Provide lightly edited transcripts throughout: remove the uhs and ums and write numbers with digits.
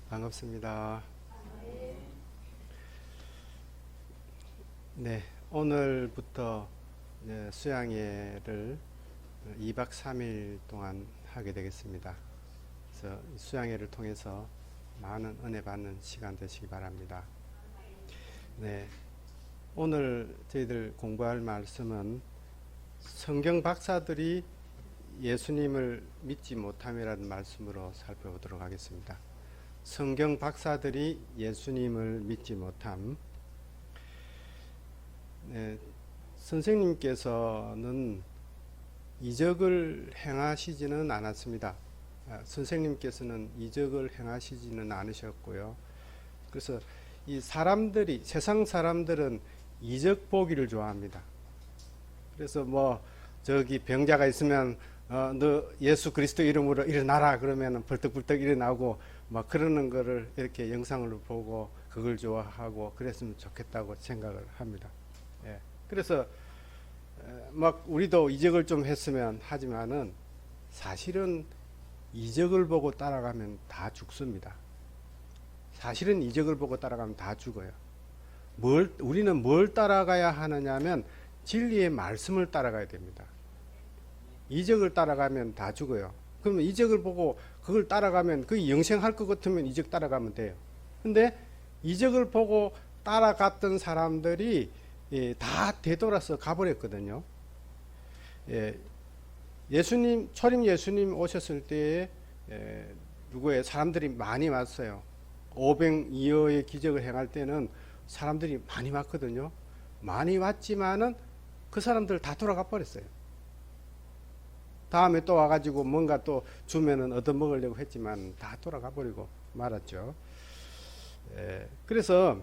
반갑습니다. 네, 오늘부터 수양회를 2박 3일 동안 하게 되겠습니다. 그래서 수양회를 통해서 많은 은혜 받는 시간 되시기 바랍니다. 네, 오늘 저희들 공부할 말씀은 성경 박사들이 예수님을 믿지 못함이라는 말씀으로 살펴보도록 하겠습니다. 성경 박사들이 예수님을 믿지 못함. 네, 선생님께서는 이적을 행하시지는 않았습니다. 선생님께서는 이적을 행하시지는 않으셨고요. 그래서 이 사람들이, 세상 사람들은 이적 보기를 좋아합니다. 그래서 저기 병자가 있으면 너 예수 그리스도 이름으로 일어나라 그러면 벌떡벌떡 일어나고 막 그러는 거를 이렇게 영상으로 보고 그걸 좋아하고 그랬으면 좋겠다고 생각을 합니다. 예. 그래서 막 우리도 이적을 좀 했으면 하지만은 사실은 이적을 보고 따라가면 다 죽습니다. 사실은 이적을 보고 따라가면 다 죽어요. 우리는 뭘 따라가야 하느냐면 진리의 말씀을 따라가야 됩니다. 이적을 따라가면 다 죽어요. 그러면 이적을 보고 그걸 따라가면 그 영생할 것 같으면 이적 따라가면 돼요. 근데 이적을 보고 따라갔던 사람들이 다 되돌아서 가버렸거든요. 예수님, 초림 예수님 오셨을 때에 누구의 사람들이 많이 왔어요. 500여의 기적을 행할 때는 사람들이 많이 왔거든요. 많이 왔지만은 그 사람들 다 돌아가 버렸어요. 다음에 또 와가지고 뭔가 또 주면은 얻어먹으려고 했지만 다 돌아가 버리고 말았죠. 그래서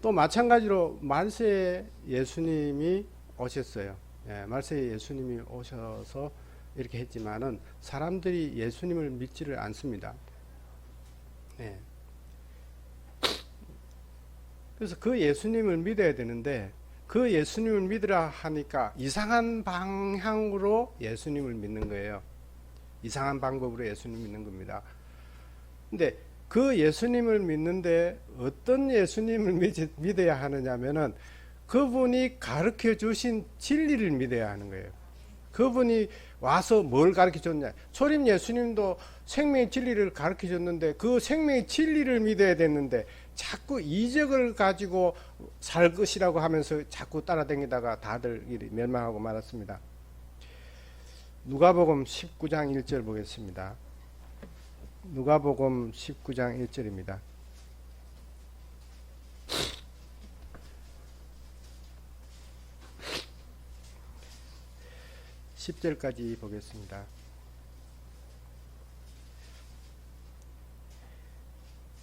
또 마찬가지로 말세에 예수님이 오셨어요. 말세에 예수님이 오셔서 이렇게 했지만은 사람들이 예수님을 믿지를 않습니다. 그래서 그 예수님을 믿어야 되는데 그 예수님을 믿으라 하니까 이상한 방향으로 예수님을 믿는 거예요. 이상한 방법으로 예수님을 믿는 겁니다. 근데 그 예수님을 믿는데 어떤 예수님을 믿어야 하느냐면은 그분이 가르쳐 주신 진리를 믿어야 하는 거예요. 그분이 와서 뭘 가르쳐 줬냐. 초림 예수님도 생명의 진리를 가르쳐 줬는데 그 생명의 진리를 믿어야 됐는데 자꾸 이적을 가지고 살 것이라고 하면서 자꾸 따라다니다가 다들 멸망하고 말았습니다. 누가복음 19장 1절 보겠습니다. 누가복음 19장 1절입니다. 10절까지 보겠습니다.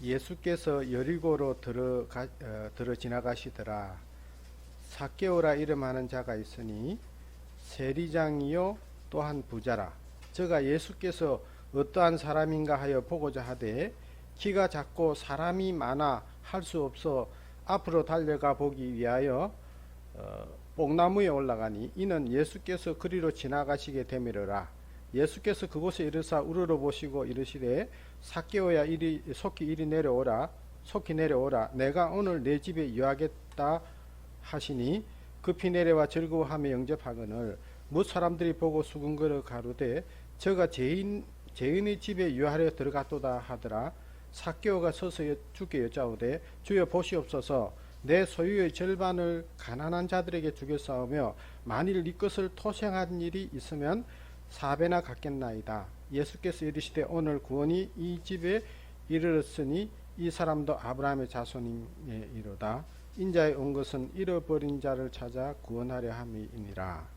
예수께서 여리고로 들어 지나가시더라. 삭개오라 이름하는 자가 있으니 세리장이요 또한 부자라. 저가 예수께서 어떠한 사람인가 하여 보고자 하되 키가 작고 사람이 많아 할 수 없어 앞으로 달려가 보기 위하여 뽕나무에 올라가니 이는 예수께서 그리로 지나가시게 되밀어라. 예수께서 그곳에 이르사 우러러 보시고 이르시되 삭개오야 속히 이리 내려오라. 속히 내려오라. 내가 오늘 내 집에 유하겠다 하시니 급히 내려와 즐거워하며 영접하거늘 뭇 사람들이 보고 수군거려 가로되 저가 죄인의 집에 유하려 들어갔도다 하더라. 삭개오가 서서 주께 여짜오되 주여 보시옵소서 내 소유의 절반을 가난한 자들에게 주겠사오며 만일 네 것을 토생한 일이 있으면 4배나 갚겠나이다. 예수께서 이르시되 오늘 구원이 이 집에 이르렀으니 이 사람도 아브라함의 자손이로다. 인자에 온 것은 잃어버린 자를 찾아 구원하려 함이니라.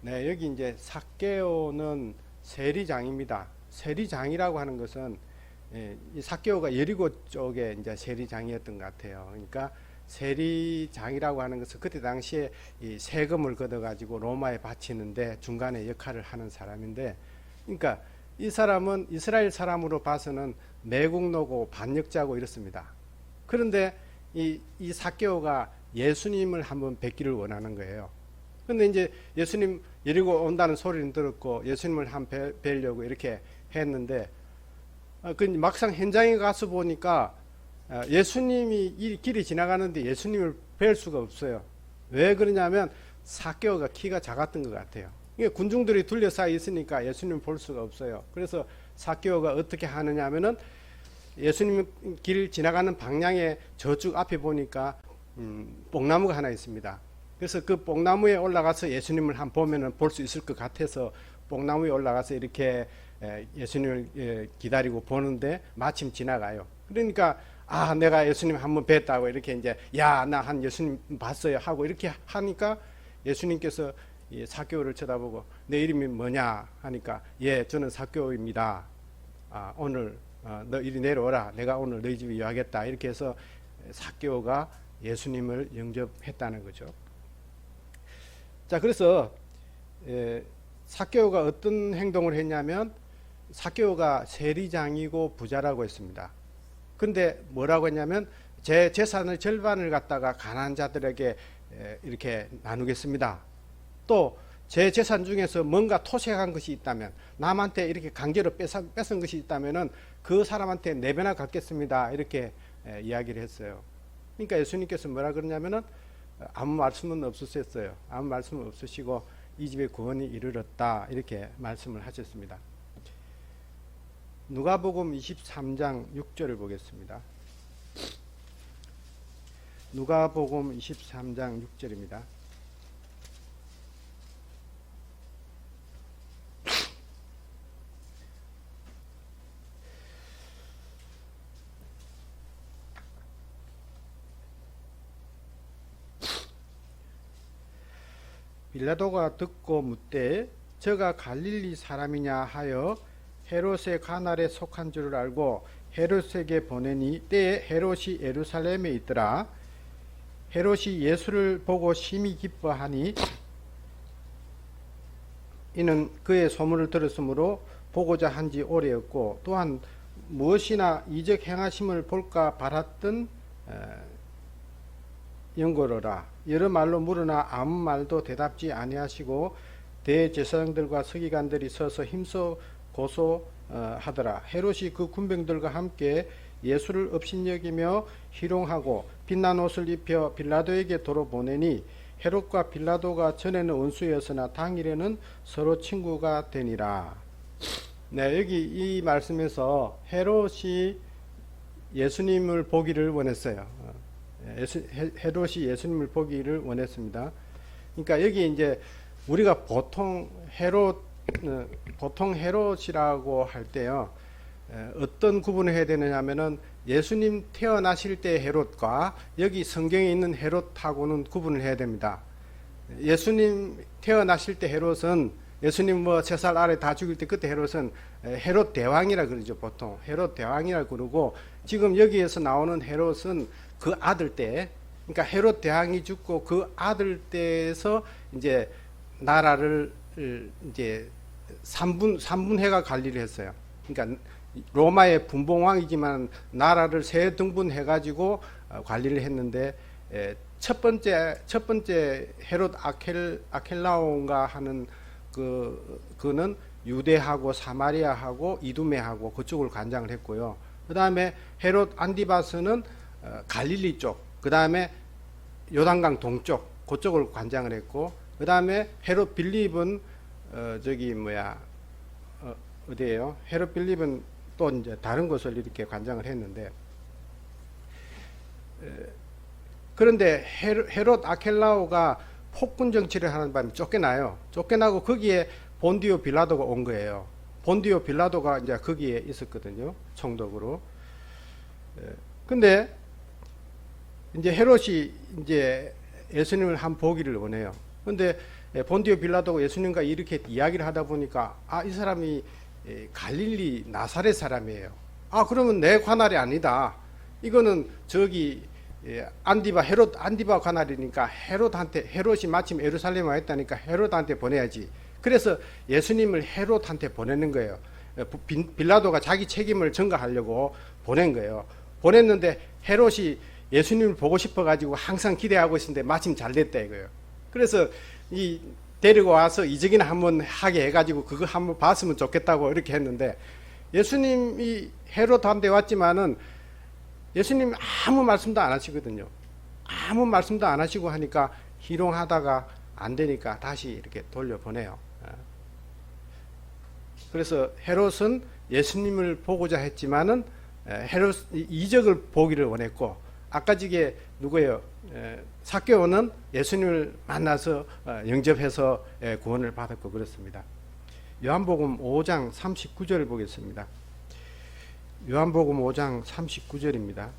네, 여기 이제 삭개오는 세리장입니다. 세리장이라고 하는 것은 이 삭개오가 여리고 쪽에 이제 세리장이었던 것 같아요. 그러니까 세리장이라고 하는 것은 그때 당시에 이 세금을 걷어가지고 로마에 바치는데 중간에 역할을 하는 사람인데, 그러니까 이 사람은 이스라엘 사람으로 봐서는 매국노고 반역자고 이렇습니다. 그런데 이 삭개오가 예수님을 한번 뵙기를 원하는 거예요. 근데 이제 예수님 여리고 온다는 소리는 들었고 예수님을 한번 뵈려고 이렇게 했는데 그 막상 현장에 가서 보니까 예수님이 이 길이 지나가는데 예수님을 뵐 수가 없어요. 왜 그러냐면 삭개오가 키가 작았던 것 같아요. 군중들이 둘러싸여 있으니까 예수님을 볼 수가 없어요. 그래서 삭개오가 어떻게 하느냐 하면은 예수님 길 지나가는 방향에 저쪽 앞에 보니까 뽕나무가 하나 있습니다. 그래서 그 뽕나무에 올라가서 예수님을 한번 보면은 볼 수 있을 것 같아서 뽕나무에 올라가서 이렇게 예수님을 기다리고 보는데 마침 지나가요. 그러니까 내가 예수님 한번 뵀다고 이렇게 이제 나 한 예수님 봤어요 하고 이렇게 하니까 예수님께서 삭개오를 쳐다보고 내 이름이 뭐냐 하니까 저는 삭개오입니다. 오늘 너 이리 내려오라. 내가 오늘 너희 집에 유하겠다. 이렇게 해서 삭개오가 예수님을 영접했다는 거죠. 자, 그래서 삭개오가 어떤 행동을 했냐면 삭개오가 세리장이고 부자라고 했습니다. 근데 뭐라고 했냐면 제 재산의 절반을 갖다가 가난한 자들에게 이렇게 나누겠습니다. 또 제 재산 중에서 뭔가 토색한 것이 있다면 남한테 이렇게 강제로 뺏은 것이 있다면은 그 사람한테 4배나 갚겠습니다. 이렇게 이야기를 했어요. 그러니까 예수님께서 뭐라 그러냐면은 아무 말씀은 없으셨어요. 아무 말씀은 없으시고 이 집에 구원이 이르렀다 이렇게 말씀을 하셨습니다. 누가복음 23장 6절을 보겠습니다. 누가복음 23장 6절입니다. 빌라도가 듣고 묻되 저가 갈릴리 사람이냐 하여 헤롯의 관할에 속한 줄을 알고 헤롯에게 보내니 때에 헤롯이 예루살렘에 있더라. 헤롯이 예수를 보고 심히 기뻐하니 이는 그의 소문을 들었으므로 보고자 한지 오래였고 또한 무엇이나 이적 행하심을 볼까 바랐던 연고로라. 여러 말로 물으나 아무 말도 대답지 아니하시고 대제사장들과 서기관들이 서서 힘써 고소하더라. 헤롯이 그 군병들과 함께 예수를 업신여기며 희롱하고 빛난 옷을 입혀 빌라도에게 도로 보내니 헤롯과 빌라도가 전에는 원수였으나 당일에는 서로 친구가 되니라. 네, 여기 이 말씀에서 헤롯이 예수님을 보기를 원했어요. 헤롯이 예수님을 보기를 원했습니다. 그러니까 여기 이제 우리가 보통 헤롯이라고 할 때요, 어떤 구분을 해야 되느냐면은 예수님 태어나실 때 헤롯과 여기 성경에 있는 헤롯하고는 구분을 해야 됩니다. 예수님 태어나실 때 헤롯은 예수님 3살 아래 다 죽일 때 그때 헤롯은 헤롯 대왕이라 그러죠. 보통 헤롯 대왕이라 그러고 지금 여기에서 나오는 헤롯은 그 아들 때, 그러니까 헤롯 대왕이 죽고 그 아들 때에서 이제 나라를 이제 3분해가 관리를 했어요. 그러니까 로마의 분봉왕이지만 나라를 3등분해 가지고 관리를 했는데 첫 번째 헤롯 아켈라온가 하는 그는 유대하고 사마리아하고 이두메하고 그쪽을 관장을 했고요. 그 다음에 헤롯 안디바스는 갈릴리 쪽, 그 다음에 요단강 동쪽 그쪽을 관장을 했고, 그 다음에 헤롯 빌립은 어디예요? 헤롯 빌립은 또 이제 다른 곳을 이렇게 관장을 했는데, 그런데 헤롯 아켈라오가 폭군 정치를 하는 바람에 쫓겨나요. 쫓겨나고 거기에 본디오 빌라도가 온 거예요. 본디오 빌라도가 이제 거기에 있었거든요. 총독으로. 근데 이제 헤롯이 이제 예수님을 한 보기를 원해요. 근데 본디오 빌라도가 예수님과 이렇게 이야기를 하다 보니까 이 사람이 갈릴리 나사렛 사람이에요. 그러면 내 관할이 아니다. 이거는 저기 헤롯 안디바 관할이니까 헤롯이 마침 예루살렘에 와 있다니까 헤롯한테 보내야지. 그래서 예수님을 헤롯한테 보내는 거예요. 빌라도가 자기 책임을 전가하려고 보낸 거예요. 보냈는데 헤롯이 예수님을 보고 싶어 가지고 항상 기대하고 있었는데 마침 잘 됐다 이거예요. 그래서 데리고 와서 이적이나 한번 하게 해가지고 그거 한번 봤으면 좋겠다고 이렇게 했는데 예수님이 헤롯한테 왔지만은 예수님 아무 말씀도 안 하시거든요. 아무 말씀도 안 하시고 하니까 희롱하다가 안 되니까 다시 이렇게 돌려보내요. 그래서 헤롯은 예수님을 보고자 했지만은 헤롯 이적을 보기를 원했고, 아까 저게 누구예요? 삭개오는 예수님을 만나서 영접해서 구원을 받았고 그렇습니다. 요한복음 5장 39절을 보겠습니다. 요한복음 5장 39절입니다.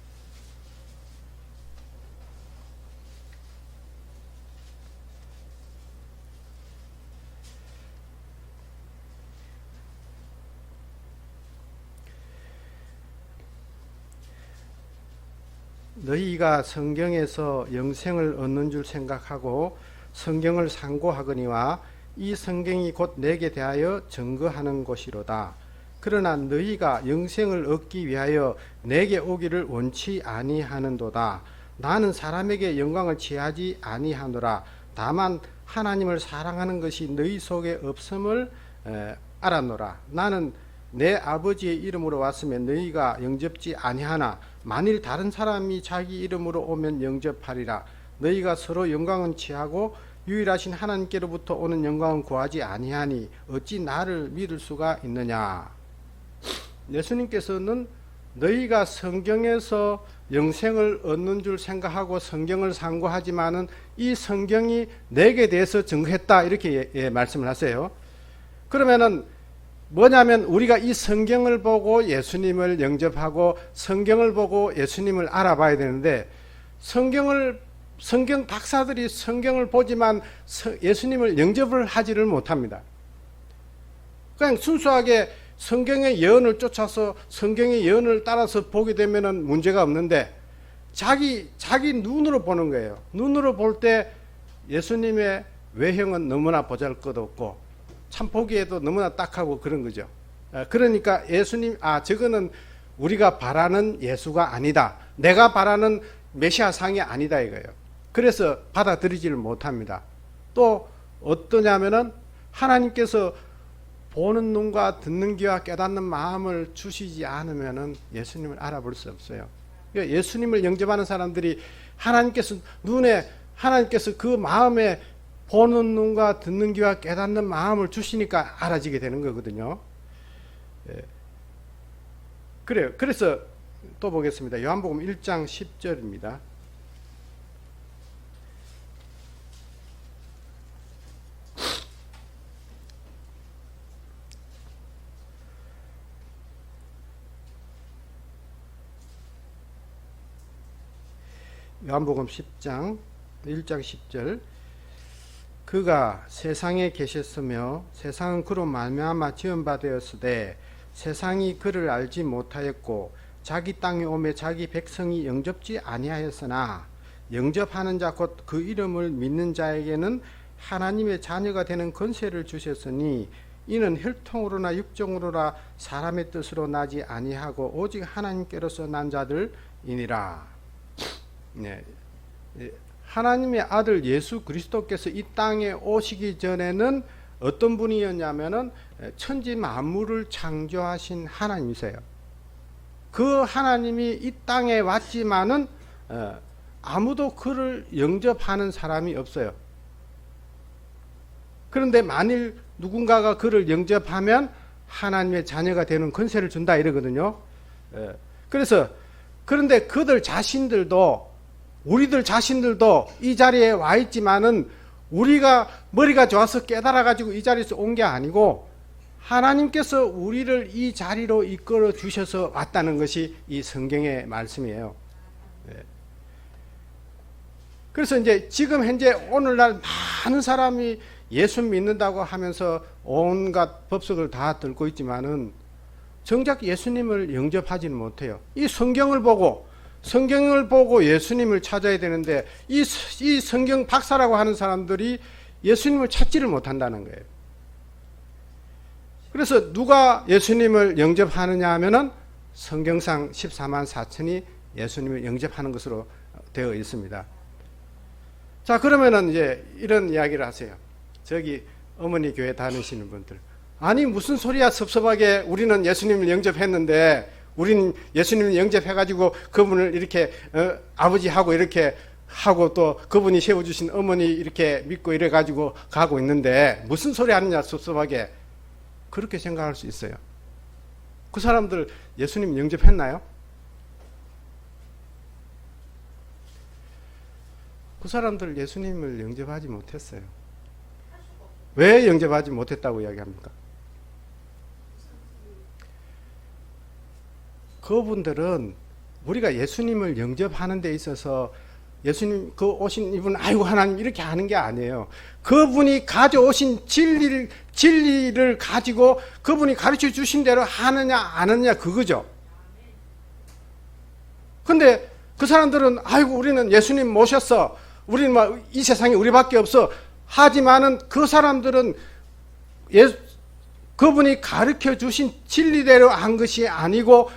너희가 성경에서 영생을 얻는 줄 생각하고 성경을 상고하거니와 이 성경이 곧 내게 대하여 증거하는 것이로다. 그러나 너희가 영생을 얻기 위하여 내게 오기를 원치 아니하는도다. 나는 사람에게 영광을 취하지 아니하노라. 다만 하나님을 사랑하는 것이 너희 속에 없음을 알았노라. 나는 내 아버지의 이름으로 왔으면 너희가 영접지 아니하나 만일 다른 사람이 자기 이름으로 오면 영접하리라. 너희가 서로 영광은 취하고 유일하신 하나님께로부터 오는 영광은 구하지 아니하니 어찌 나를 믿을 수가 있느냐. 예수님께서는 너희가 성경에서 영생을 얻는 줄 생각하고 성경을 상고하지만은 이 성경이 내게 대해서 증거했다 이렇게 말씀을 하세요. 그러면은 뭐냐면 우리가 이 성경을 보고 예수님을 영접하고 성경을 보고 예수님을 알아봐야 되는데, 성경 박사들이 성경을 보지만 예수님을 영접을 하지를 못합니다. 그냥 순수하게 성경의 예언을 쫓아서 성경의 예언을 따라서 보게 되면은 문제가 없는데, 자기 눈으로 보는 거예요. 눈으로 볼 때 예수님의 외형은 너무나 보잘것없고 참 보기에도 너무나 딱하고 그런 거죠. 그러니까 예수님, 저거는 우리가 바라는 예수가 아니다. 내가 바라는 메시아상이 아니다 이거예요. 그래서 받아들이지를 못합니다. 또 어떠냐면은 하나님께서 보는 눈과 듣는 귀와 깨닫는 마음을 주시지 않으면은 예수님을 알아볼 수 없어요. 그러니까 예수님을 영접하는 사람들이 하나님께서 그 마음에 보는 눈과 듣는 귀와 깨닫는 마음을 주시니까 알아지게 되는 거거든요. 그래요. 그래서 또 보겠습니다. 요한복음 1장 10절입니다. 요한복음 1장 10절. 그가 세상에 계셨으며 세상은 그로 말미암아 지은 바 되었으되 세상이 그를 알지 못하였고 자기 땅에 오매 자기 백성이 영접지 아니하였으나 영접하는 자 곧 그 이름을 믿는 자에게는 하나님의 자녀가 되는 권세를 주셨으니 이는 혈통으로나 육정으로나 사람의 뜻으로 나지 아니하고 오직 하나님께로서 난 자들이니라. 네. 하나님의 아들 예수 그리스도께서 이 땅에 오시기 전에는 어떤 분이었냐면은 천지 만물을 창조하신 하나님이세요. 그 하나님이 이 땅에 왔지만은 아무도 그를 영접하는 사람이 없어요. 그런데 만일 누군가가 그를 영접하면 하나님의 자녀가 되는 권세를 준다 이러거든요. 그런데 우리들 자신들도 이 자리에 와 있지만은 우리가 머리가 좋아서 깨달아 가지고 이 자리에서 온 게 아니고 하나님께서 우리를 이 자리로 이끌어 주셔서 왔다는 것이 이 성경의 말씀이에요. 그래서 이제 지금 현재 오늘날 많은 사람이 예수 믿는다고 하면서 온갖 법석을 다 들고 있지만은 정작 예수님을 영접하지는 못해요. 이 성경을 보고 예수님을 찾아야 되는데 이 성경 박사라고 하는 사람들이 예수님을 찾지를 못한다는 거예요. 그래서 누가 예수님을 영접하느냐 하면은 성경상 14만 4천이 예수님을 영접하는 것으로 되어 있습니다. 자, 그러면은 이제 이런 이야기를 하세요. 저기 어머니 교회 다니시는 분들, 아니 무슨 소리야 섭섭하게 우리는 예수님을 영접했는데 우리는 예수님을 영접해가지고 그분을 이렇게 아버지하고 이렇게 하고 또 그분이 세워주신 어머니 이렇게 믿고 이래가지고 가고 있는데 무슨 소리 하느냐 섭섭하게 그렇게 생각할 수 있어요. 그 사람들 예수님 영접했나요? 그 사람들 예수님을 영접하지 못했어요. 왜 영접하지 못했다고 이야기합니까? 그분들은 우리가 예수님을 영접하는 데 있어서 예수님 그 오신 이분 아이고 하나님 이렇게 하는 게 아니에요. 그분이 가져오신 진리를 가지고 그분이 가르쳐 주신 대로 하느냐 안 하느냐 그거죠. 근데 그 사람들은 아이고 우리는 예수님 모셨어. 우리는 막 이 세상에 우리밖에 없어. 하지만은 그 사람들은 그분이 가르쳐 주신 진리대로 한 것이 아니고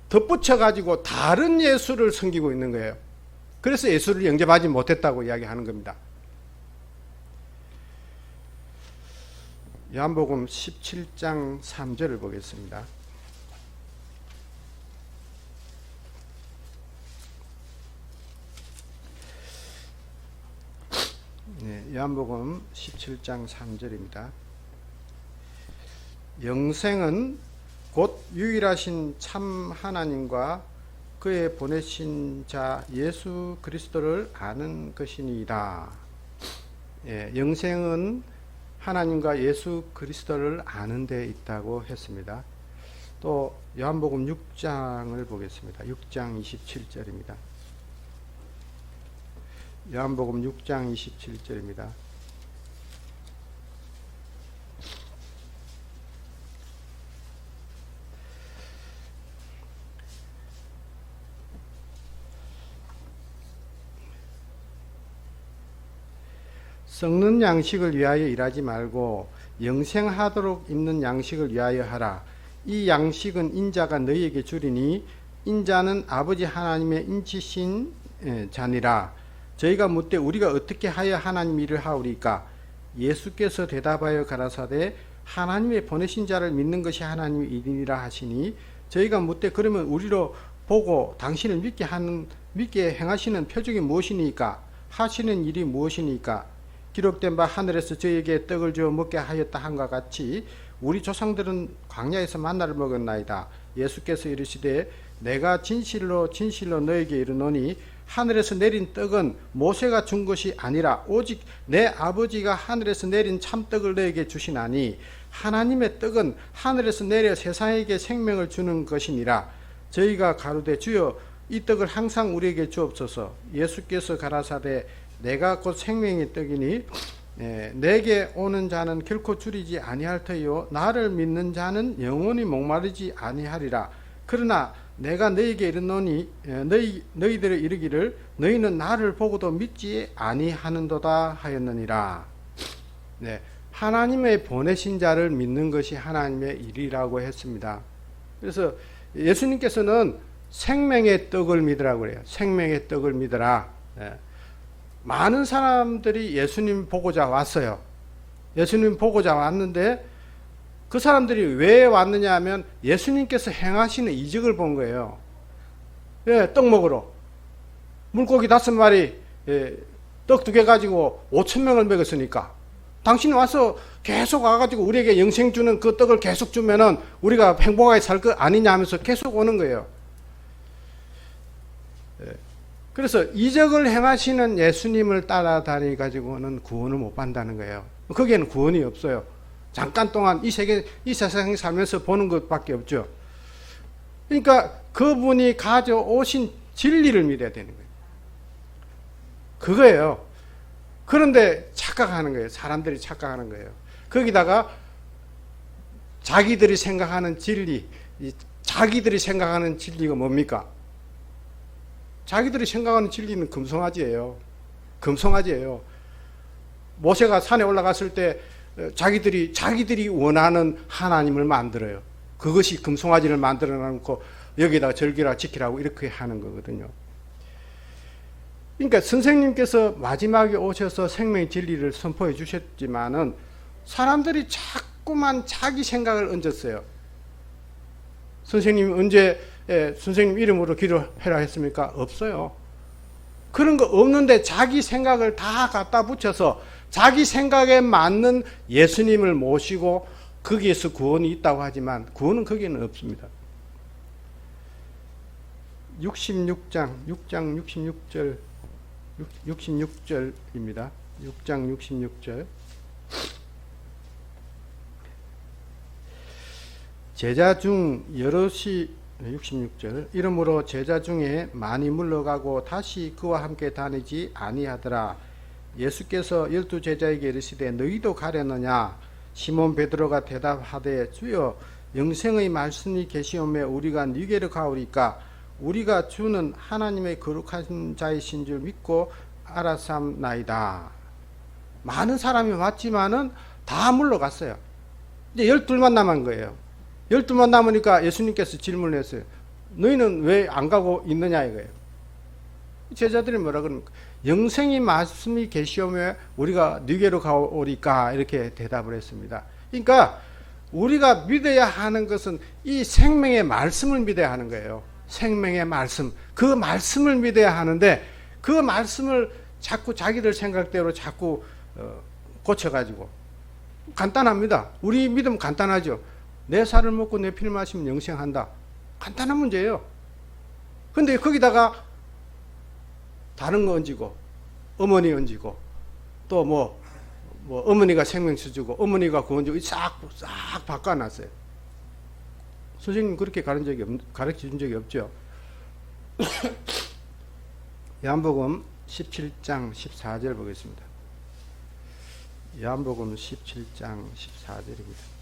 덧붙여 가지고 다른 예수를 섬기고 있는 거예요. 그래서 예수를 영접하지 못했다고 이야기하는 겁니다. 요한복음 17장 3절을 보겠습니다. 네, 요한복음 17장 3절입니다. 영생은 곧 유일하신 참 하나님과 그의 보내신 자 예수 그리스도를 아는 것이니이다. 예, 영생은 하나님과 예수 그리스도를 아는 데 있다고 했습니다. 또 요한복음 6장을 보겠습니다. 6장 27절입니다. 요한복음 6장 27절입니다. 썩는 양식을 위하여 일하지 말고 영생하도록 있는 양식을 위하여 하라. 이 양식은 인자가 너희에게 주리니 인자는 아버지 하나님의 인치신 자니라. 저희가 묻되 우리가 어떻게 하여 하나님 일을 하오리까? 예수께서 대답하여 가라사대 하나님의 보내신 자를 믿는 것이 하나님의 일이니라 하시니 저희가 묻되 그러면 우리로 보고 당신을 믿게 행하시는 표적이 무엇이니까? 하시는 일이 무엇이니까? 기록된 바 하늘에서 저희에게 떡을 주어 먹게 하였다 한과 같이 우리 조상들은 광야에서 만나를 먹었나이다. 예수께서 이르시되 내가 진실로 너에게 이르노니 하늘에서 내린 떡은 모세가 준 것이 아니라 오직 내 아버지가 하늘에서 내린 참떡을 너에게 주시나니 하나님의 떡은 하늘에서 내려 세상에게 생명을 주는 것이니라. 저희가 가로되 주여 이 떡을 항상 우리에게 주옵소서. 예수께서 가라사대 내가 곧 생명의 떡이니 내게 오는 자는 결코 줄이지 아니할 터이요 나를 믿는 자는 영원히 목마르지 아니하리라. 그러나 내가 너희에게 이르노니 너희들의 이르기를 너희는 나를 보고도 믿지 아니하는도다 하였느니라. 네, 하나님의 보내신 자를 믿는 것이 하나님의 일이라고 했습니다. 그래서 예수님께서는 생명의 떡을 믿으라고 그래요. 생명의 떡을 믿으라. 네. 많은 사람들이 예수님 보고자 왔어요. 예수님 보고자 왔는데 그 사람들이 왜 왔느냐 하면 예수님께서 행하시는 이적을 본 거예요. 예, 떡 먹으러. 물고기 5마리, 떡 2개 가지고 5,000명을 먹였으니까. 당신이 와서 계속 와가지고 우리에게 영생 주는 그 떡을 계속 주면은 우리가 행복하게 살 거 아니냐 하면서 계속 오는 거예요. 그래서 이적을 행하시는 예수님을 따라다니 가지고는 구원을 못 받는다는 거예요. 거기에는 구원이 없어요. 잠깐 동안 이 세상에 살면서 보는 것밖에 없죠. 그러니까 그분이 가져오신 진리를 믿어야 되는 거예요. 그거예요. 그런데 착각하는 거예요. 사람들이 착각하는 거예요. 거기다가 자기들이 생각하는 진리, 자기들이 생각하는 진리가 뭡니까? 자기들이 생각하는 진리는 금송아지예요. 금송아지예요. 모세가 산에 올라갔을 때 자기들이 원하는 하나님을 만들어요. 그것이 금송아지를 만들어 놓고 여기다가 절기라 지키라고 이렇게 하는 거거든요. 그러니까 선생님께서 마지막에 오셔서 생명의 진리를 선포해 주셨지만은 사람들이 자꾸만 자기 생각을 얹었어요. 선생님이 언제 선생님 이름으로 기도해라 했습니까? 없어요. 그런 거 없는데 자기 생각을 다 갖다 붙여서 자기 생각에 맞는 예수님을 모시고 거기에서 구원이 있다고 하지만 구원은 거기에는 없습니다. 66장 66절 66절입니다. 6장 66절. 제자 중 여럿이 66절 이러므로 제자 중에 많이 물러가고 다시 그와 함께 다니지 아니하더라. 예수께서 12 제자에게 이르시되 너희도 가려느냐? 시몬 베드로가 대답하되 주여 영생의 말씀이 계시오매 우리가 니게로 가오리까? 우리가 주는 하나님의 거룩한 자이신 줄 믿고 알았사옵나이다. 많은 사람이 왔지만은 다 물러갔어요. 이제 12만 남은 거예요. 12만 남으니까 예수님께서 질문을 했어요. 너희는 왜 안 가고 있느냐 이거예요. 제자들이 뭐라 그럽니까? 영생의 말씀이 계시오며 우리가 니게로 가오리까 이렇게 대답을 했습니다. 그러니까 우리가 믿어야 하는 것은 이 생명의 말씀을 믿어야 하는 거예요. 생명의 말씀, 그 말씀을 믿어야 하는데 그 말씀을 자꾸 자기들 생각대로 자꾸 고쳐가지고 간단합니다. 우리 믿음 간단하죠. 내 살을 먹고 내 피를 마시면 영생한다. 간단한 문제예요. 근데 거기다가 다른 거 얹고 어머니 얹고 또 뭐 어머니가 생명수 주고 어머니가 구원 주고 싹 바꿔놨어요. 선생님 그렇게 가르쳐준 적이 없죠. 요한복음 17장 14절 보겠습니다. 요한복음 17장 14절입니다.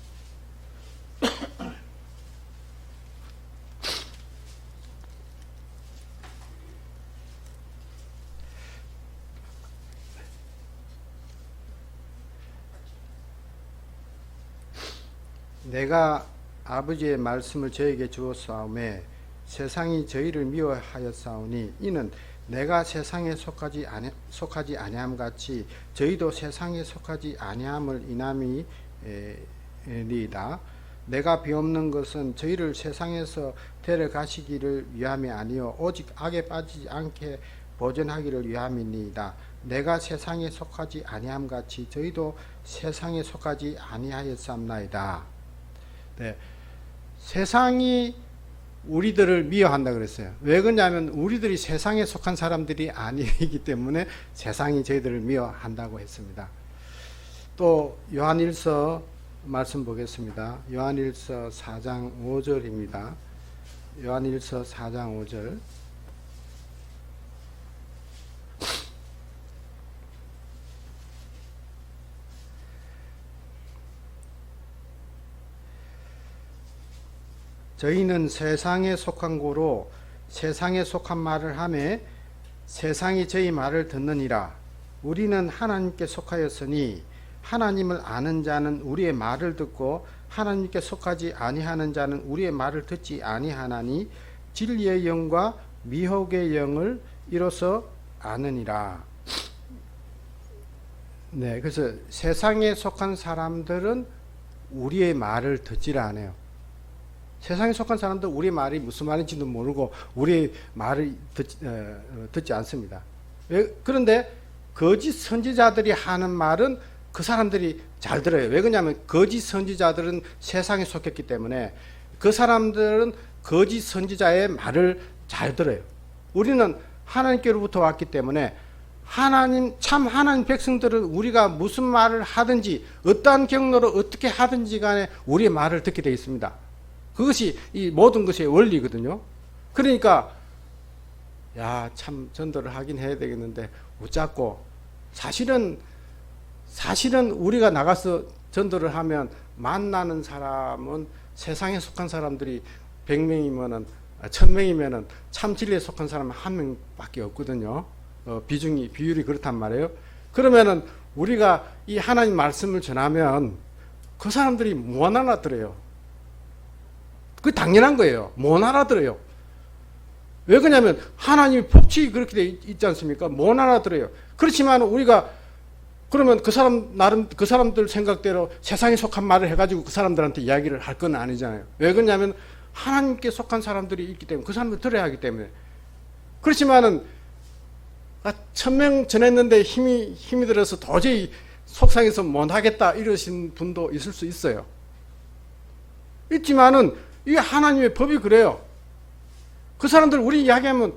내가 아버지의 말씀을 저에게 주었사오매 세상이 저희를 미워하였사오니 이는 내가 세상에 속하지 아니함 같이 저희도 세상에 속하지 아니함을 인함이니이다. 내가 비옵는 것은 저희를 세상에서 데려가시기를 위함이 아니요 오직 악에 빠지지 않게 보전하기를 위함이니이다. 내가 세상에 속하지 아니함 같이 저희도 세상에 속하지 아니하였사옵나이다. 네. 세상이 우리들을 미워한다 그랬어요. 왜 그러냐면 우리들이 세상에 속한 사람들이 아니기 때문에 세상이 저희들을 미워한다고 했습니다. 또 요한일서 말씀 보겠습니다. 요한일서 4장 5절입니다. 요한일서 4장 5절. 저희는 세상에 속한 고로 세상에 속한 말을 하매 세상이 저희 말을 듣느니라. 우리는 하나님께 속하였으니 하나님을 아는 자는 우리의 말을 듣고 하나님께 속하지 아니하는 자는 우리의 말을 듣지 아니하나니 진리의 영과 미혹의 영을 이로써 아느니라. 네, 그래서 세상에 속한 사람들은 우리의 말을 듣지를 않아요. 세상에 속한 사람들 우리 말이 무슨 말인지도 모르고 우리 말을 듣지 않습니다. 그런데 거짓 선지자들이 하는 말은 그 사람들이 잘 들어요. 왜 그러냐면 거짓 선지자들은 세상에 속했기 때문에 그 사람들은 거짓 선지자의 말을 잘 들어요. 우리는 하나님께로부터 왔기 때문에 참 하나님 백성들은 우리가 무슨 말을 하든지 어떠한 경로로 어떻게 하든지 간에 우리의 말을 듣게 되어 있습니다. 그것이 이 모든 것의 원리거든요. 그러니까 참 전도를 하긴 해야 되겠는데 웃자고 사실은 우리가 나가서 전도를 하면 만나는 사람은 세상에 속한 사람들이 100명이면은 1000명이면은 참 진리에 속한 사람은 1명밖에 없거든요. 비율이 그렇단 말이에요. 그러면은 우리가 이 하나님 말씀을 전하면 그 사람들이 못 알아들어요. 그게 당연한 거예요. 못 알아들어요. 왜 그러냐면 하나님의 법칙이 그렇게 돼 있지 않습니까? 못 알아들어요. 그렇지만 우리가 그러면 그 사람 나름 그 사람들 생각대로 세상에 속한 말을 해가지고 그 사람들한테 이야기를 할 건 아니잖아요. 왜 그러냐면 하나님께 속한 사람들이 있기 때문에 그 사람들 들어야 하기 때문에. 그렇지만은 1000명 전했는데 힘이 들어서 도저히 속상해서 못하겠다 이러신 분도 있을 수 있어요. 있지만은 이게 하나님의 법이 그래요. 그 사람들 우리 이야기하면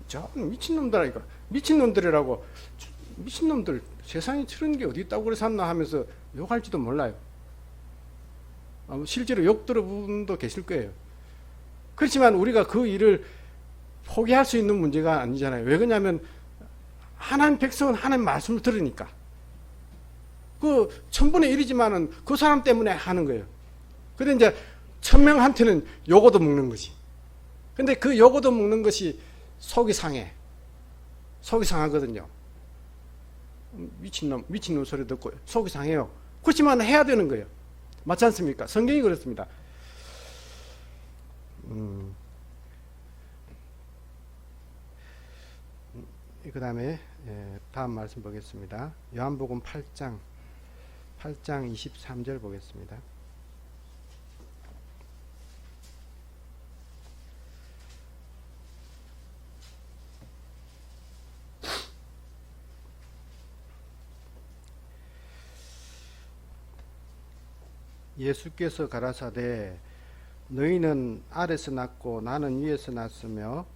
저 미친놈들이라니까. 미친놈들이라고. 미친놈들 세상에 저런 게 어디 있다고 그래 샀나 하면서 욕할지도 몰라요. 실제로 욕 들어본 분도 계실 거예요. 그렇지만 우리가 그 일을 포기할 수 있는 문제가 아니잖아요. 왜 그러냐면 하나님 백성은 하나님 말씀을 들으니까. 그 1000분의 1이지만은 그 사람 때문에 하는 거예요. 근데 이제 1000명한테는 요거도 먹는 거지. 근데 그 요거도 먹는 것이 속이 상해. 속이 상하거든요. 미친놈 소리 듣고 속이 상해요. 그렇지만 해야 되는 거예요. 맞지 않습니까? 성경이 그렇습니다. 그 다음에 다음 말씀 보겠습니다. 요한복음 8장 23절 보겠습니다. 예수께서 가라사대 너희는 아래서 났고 나는 위에서 났으며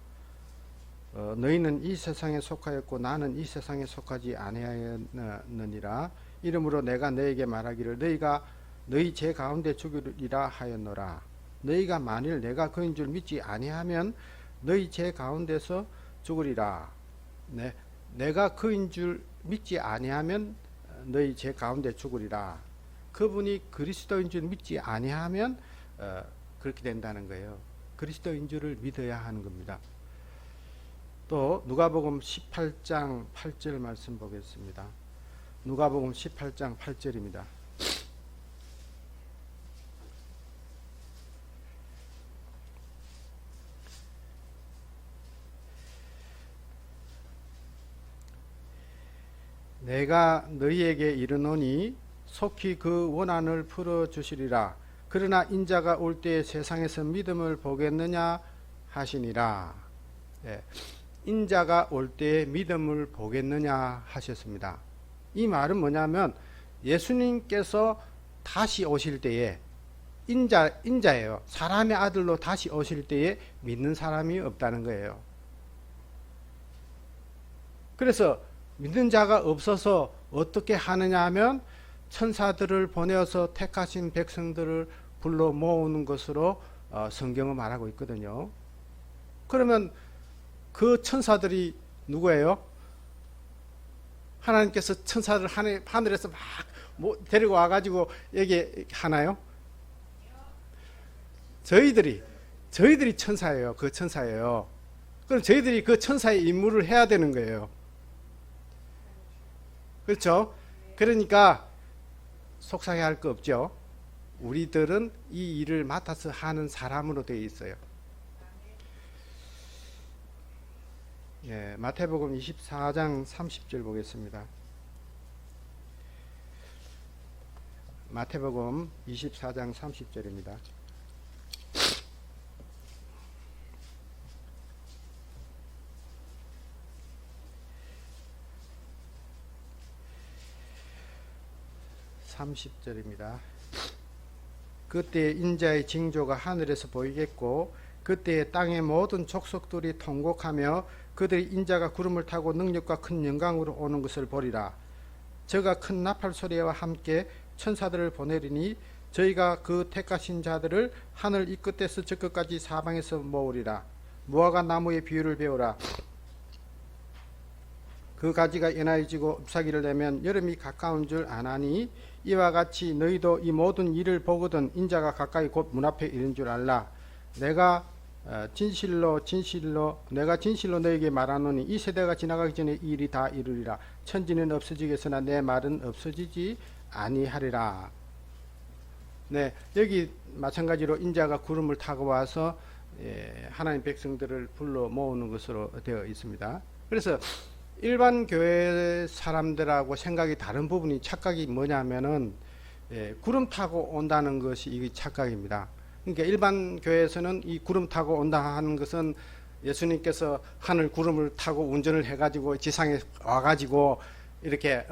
너희는 이 세상에 속하였고 나는 이 세상에 속하지 아니하였느니라. 이러므로 내가 너에게 말하기를 너희가 너희 제 가운데 죽으리라 하였노라. 너희가 만일 내가 그인 줄 믿지 아니하면 너희 제 가운데서 죽으리라. 네, 내가 그인 줄 믿지 아니하면 너희 제 가운데 죽으리라. 그분이 그리스도인 줄 믿지 아니하면 그렇게 된다는 거예요. 그리스도인 줄을 믿어야 하는 겁니다. 또 누가복음 18장 8절 말씀 보겠습니다. 누가복음 18장 8절입니다. 내가 너희에게 이르노니 속히 그 원한을 풀어주시리라. 그러나 인자가 올 때에 세상에서 믿음을 보겠느냐 하시니라. 예, 인자가 올 때에 믿음을 보겠느냐 하셨습니다. 이 말은 뭐냐면 예수님께서 다시 오실 때에 인자예요. 사람의 아들로 다시 오실 때에 믿는 사람이 없다는 거예요. 그래서 믿는 자가 없어서 어떻게 하느냐 하면 천사들을 보내어서 택하신 백성들을 불러 모으는 것으로 성경은 말하고 있거든요. 그러면 그 천사들이 누구예요? 하나님께서 천사들 하늘에서 막 데리고 와가지고 얘기하나요? 저희들이 천사예요. 그 천사예요. 그럼 저희들이 그 천사의 임무를 해야 되는 거예요. 그렇죠? 그러니까 속상해할 거 없죠. 우리들은 이 일을 맡아서 하는 사람으로 되어 있어요. 예, 마태복음 24장 30절 보겠습니다. 마태복음 24장 30절입니다. 그때 인자의 징조가 하늘에서 보이겠고 그때에 땅의 모든 족속들이 통곡하며 그들이 인자가 구름을 타고 능력과 큰 영광으로 오는 것을 보리라. 저가 큰 나팔 소리와 함께 천사들을 보내리니 저희가 그 택하신 자들을 하늘 이 끝에서 저 끝까지 사방에서 모으리라. 무화과 나무의 비유를 배우라. 그 가지가 연하여지고 잎사귀를 내면 여름이 가까운 줄 아나니 이와 같이 너희도 이 모든 일을 보거든 인자가 가까이 곧 문 앞에 이른 줄 알라. 내가 진실로 너에게 말하노니 이 세대가 지나가기 전에 이 일이 다 이루리라. 천지는 없어지겠으나 내 말은 없어지지 아니하리라. 네, 여기 마찬가지로 인자가 구름을 타고 와서 하나님 백성들을 불러 모으는 것으로 되어 있습니다. 그래서 일반 교회 사람들하고 생각이 다른 부분이 착각이 뭐냐면은 구름 타고 온다는 것이 이 착각입니다. 그러니까 일반 교회에서는 이 구름 타고 온다 하는 것은 예수님께서 하늘 구름을 타고 운전을 해가지고 지상에 와가지고 이렇게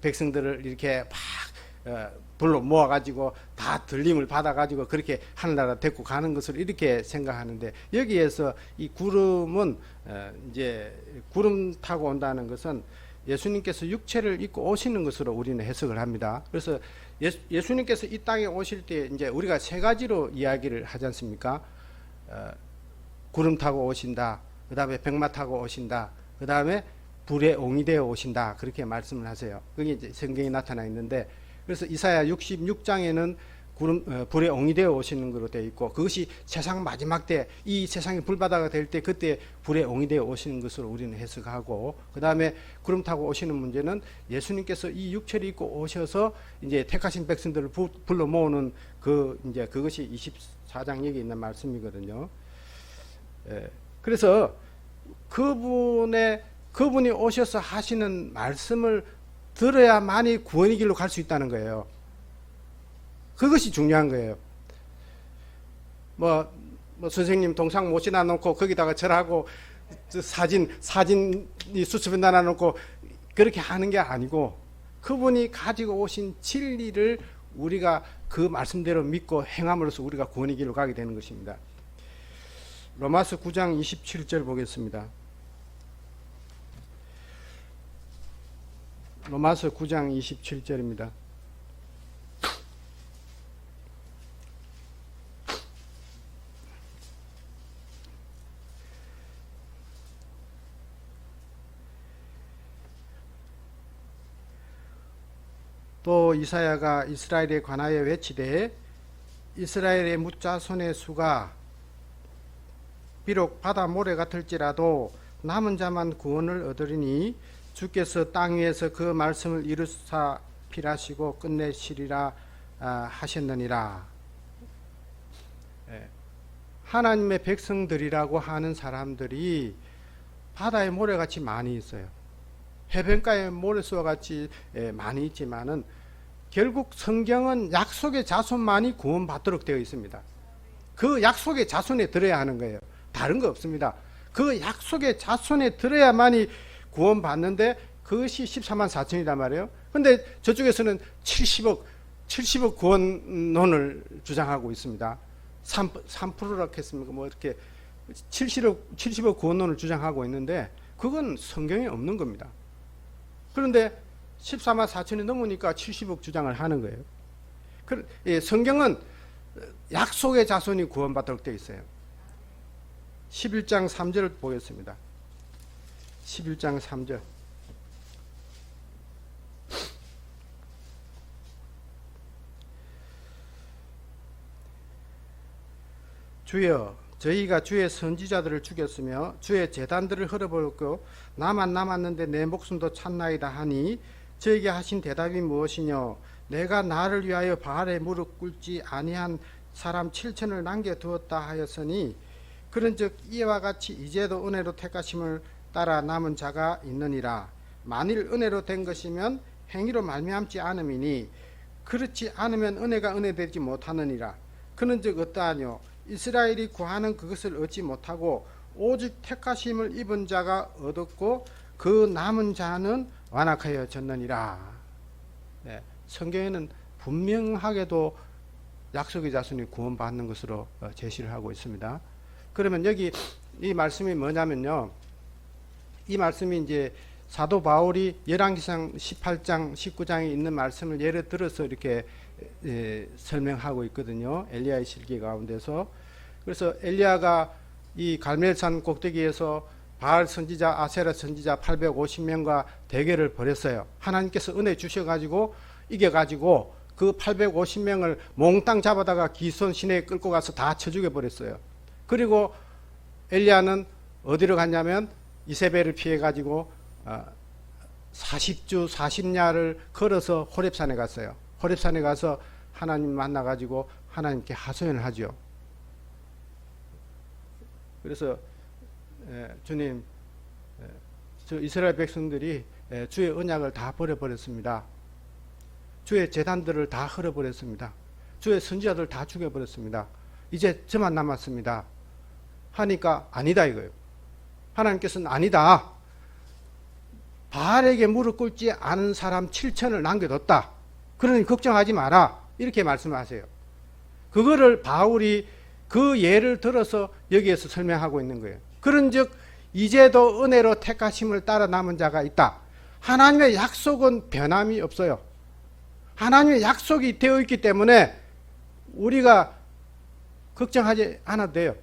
백성들을 이렇게 막 불러 모아가지고 다 들림을 받아가지고 그렇게 하늘나라 데리고 가는 것을 이렇게 생각하는데, 여기에서 이 구름은 이제 구름 타고 온다는 것은 예수님께서 육체를 입고 오시는 것으로 우리는 해석을 합니다. 그래서 예수님께서 이 땅에 오실 때 이제 우리가 세 가지로 이야기를 하지 않습니까? 구름 타고 오신다. 그 다음에 백마 타고 오신다. 그 다음에 불의 옹이 되어 오신다. 그렇게 말씀을 하세요. 그게 이제 성경에 나타나 있는데, 그래서 이사야 66장에는 불의 옹이 되어 오시는 것으로 되어 있고, 그것이 세상 마지막 때, 이 세상이 불바다가 될 때 그때 불의 옹이 되어 오시는 것으로 우리는 해석하고, 그 다음에 구름 타고 오시는 문제는 예수님께서 이 육체를 입고 오셔서 이제 택하신 백성들을 불러 모으는 이제 그것이 24장 여기 있는 말씀이거든요. 그래서 그분이 오셔서 하시는 말씀을 들어야만이 구원의 길로 갈 수 있다는 거예요. 그것이 중요한 거예요. 뭐 선생님 동상 못이나 놓고 거기다가 절하고 사진이 수첩에 놔놓고 그렇게 하는 게 아니고, 그분이 가지고 오신 진리를 우리가 그 말씀대로 믿고 행함으로써 우리가 구원의 길로 가게 되는 것입니다. 로마서 9장 27절 보겠습니다. 로마서 9장 27절입니다. 또 이사야가 이스라엘에 관하여 외치되 이스라엘의 뭇자손의 수가 비록 바다 모래 같을지라도 남은 자만 구원을 얻으리니 주께서 땅 위에서 그 말씀을 이루사 필하시고 끝내시리라 하셨느니라. 하나님의 백성들이라고 하는 사람들이 바다에 모래같이 많이 있어요. 해변가에 모래수와 같이 많이 있지만은 결국 성경은 약속의 자손만이 구원받도록 되어 있습니다. 그 약속의 자손에 들어야 하는 거예요. 다른 거 없습니다. 그 약속의 자손에 들어야만이 구원받는데, 그것이 14만 4천이란 말이에요. 근데 저쪽에서는 70억 구원론을 주장하고 있습니다. 3%라 했습니까? 뭐 이렇게 70억 구원론을 주장하고 있는데, 그건 성경에 없는 겁니다. 그런데 14만 4천이 넘으니까 70억 주장을 하는 거예요. 성경은 약속의 자손이 구원받도록 되어 있어요. 11장 3절을 보겠습니다. 11장 3절. 주여, 저희가 주의 선지자들을 죽였으며 주의 제단들을 헐어버렸고 나만 남았는데 내 목숨도 찼나이다 하니 저에게 하신 대답이 무엇이뇨? 내가 나를 위하여 바알에 무릎 꿇지 아니한 사람 7천을 남겨두었다 하였으니, 그런즉 이와 같이 이제도 은혜로 택하심을 따라 남은 자가 있느니라. 만일 은혜로 된 것이면 행위로 말미암지 않음이니 그렇지 않으면 은혜가 은혜되지 못하느니라. 그런즉 어떠하뇨? 이스라엘이 구하는 그것을 얻지 못하고 오직 택하심을 입은 자가 얻었고 그 남은 자는 완악하여졌느니라. 성경에는 분명하게도 약속의 자손이 구원받는 것으로 제시를 하고 있습니다. 그러면 여기 이 말씀이 뭐냐면요, 이 말씀이 이제 사도 바울이 열왕기상 18장 19장에 있는 말씀을 예를 들어서 이렇게 설명하고 있거든요. 엘리야의 실기 가운데서. 그래서 엘리야가 이 갈멜산 꼭대기에서 바알 선지자, 아세라 선지자 850명과 대결을 벌였어요. 하나님께서 은혜 주셔가지고 이겨가지고 그 850명을 몽땅 잡아다가 기손 시내에 끌고 가서 다 쳐 죽여버렸어요. 그리고 엘리야는 어디로 갔냐면 이세벨을 피해가지고 40주 40야를 걸어서 호렙산에 갔어요. 호렙산에 가서 하나님 만나가지고 하나님께 하소연을 하죠. 그래서 주님, 저 이스라엘 백성들이 주의 언약을 다 버려버렸습니다. 주의 제단들을 다 헐어버렸습니다. 주의 선지자들 다 죽여버렸습니다. 이제 저만 남았습니다. 하니까 아니다 이거예요. 하나님께서는 아니다. 바알에게 무릎 꿇지 않은 사람 7천을 남겨뒀다. 그러니 걱정하지 마라. 이렇게 말씀하세요. 그거를 바울이 그 예를 들어서 여기에서 설명하고 있는 거예요. 그런즉 이제도 은혜로 택하심을 따라 남은 자가 있다. 하나님의 약속은 변함이 없어요. 하나님의 약속이 되어 있기 때문에 우리가 걱정하지 않아도 돼요.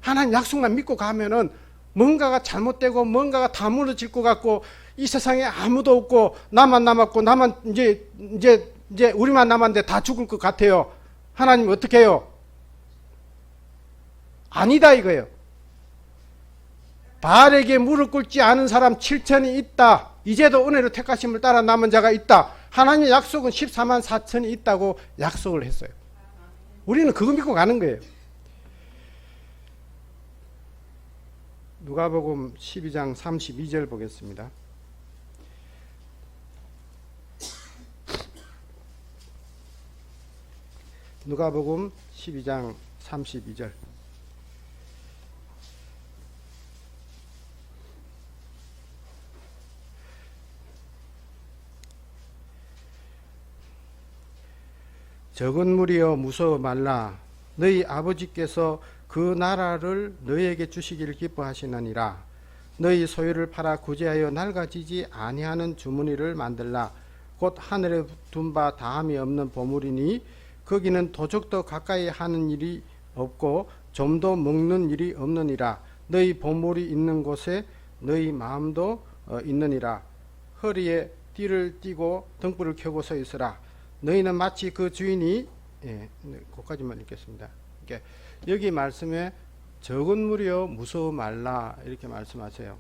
하나님 약속만 믿고 가면은 뭔가가 잘못되고 뭔가가 다 무너질 것 같고 이 세상에 아무도 없고 나만 남았고 나만 이제 우리만 남았는데 다 죽을 것 같아요. 하나님 어떻게 해요? 아니다 이거예요. 바알에게 무릎 꿇지 않은 사람 7천이 있다. 이제도 은혜로 택하심을 따라 남은 자가 있다. 하나님의 약속은 14만 4천이 있다고 약속을 했어요. 우리는 그거 믿고 가는 거예요. 누가복음 12장 32절 보겠습니다. 누가복음 12장 32절. 적은 무리여 무서워 말라. 너희 아버지께서 그 나라를 너희에게 주시기를 기뻐하시느니라. 너희 소유를 팔아 구제하여 낡아지지 아니하는 주머니를 만들라. 곧 하늘에 둔 바 다함이 없는 보물이니 거기는 도적도 가까이 하는 일이 없고 좀도 먹는 일이 없느니라. 너희 보물이 있는 곳에 너희 마음도 있느니라. 허리에 띠를 띠고 등불을 켜고 서 있으라. 너희는 마치 그 주인이 거기까지만 읽겠습니다. 여기 말씀에 적은 무리여 무서워 말라 이렇게 말씀하세요.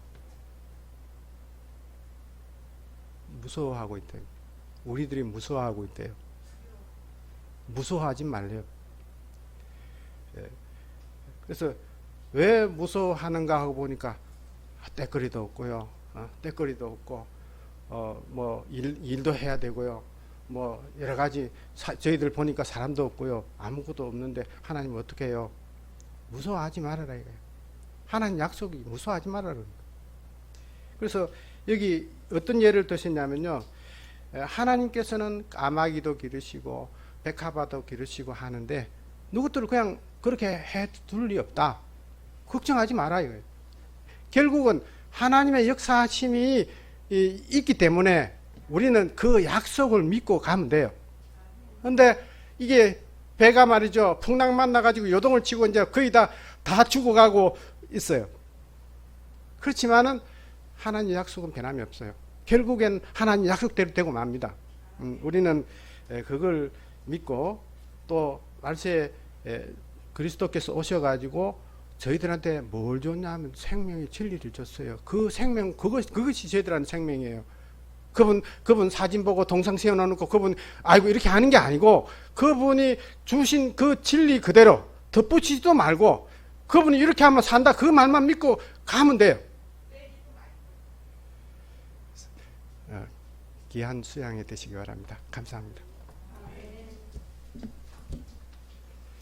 무서워하고 있대요. 우리들이 무서워하고 있대요. 무서워하지 말래요. 그래서 왜 무서워하는가 하고 보니까 때거리도 없고요. 때거리도 없고 뭐 일도 해야 되고요. 뭐 여러 가지 저희들 보니까 사람도 없고요. 아무것도 없는데 하나님 어떻게 해요? 무서워하지 말아라 이거예요. 하나님 약속이 무서워하지 말아라. 그래서 여기 어떤 예를 드셨냐면요. 하나님께서는 까마귀도 기르시고 백합화도 기르시고 하는데 누구들을 그냥 그렇게 해둘 리 없다. 걱정하지 마라 이거예요. 결국은 하나님의 역사하심이 있기 때문에 우리는 그 약속을 믿고 가면 돼요. 그런데 이게 배가 말이죠. 풍랑 만나가지고 요동을 치고 이제 거의 다 죽어가고 있어요. 그렇지만은 하나님 약속은 변함이 없어요. 결국엔 하나님 약속대로 되고 맙니다. 우리는 그걸 믿고 또 말세에 그리스도께서 오셔가지고 저희들한테 뭘 줬냐 하면 생명의 진리를 줬어요. 그 생명, 그것이 저희들한테 생명이에요. 그분 사진 보고 동상 세워놓고 그분 아이고 이렇게 하는 게 아니고 그분이 주신 그 진리 그대로 덧붙이지도 말고 그분이 이렇게 하면 산다 그 말만 믿고 가면 돼요. 귀한 수양이 되시기 바랍니다. 감사합니다.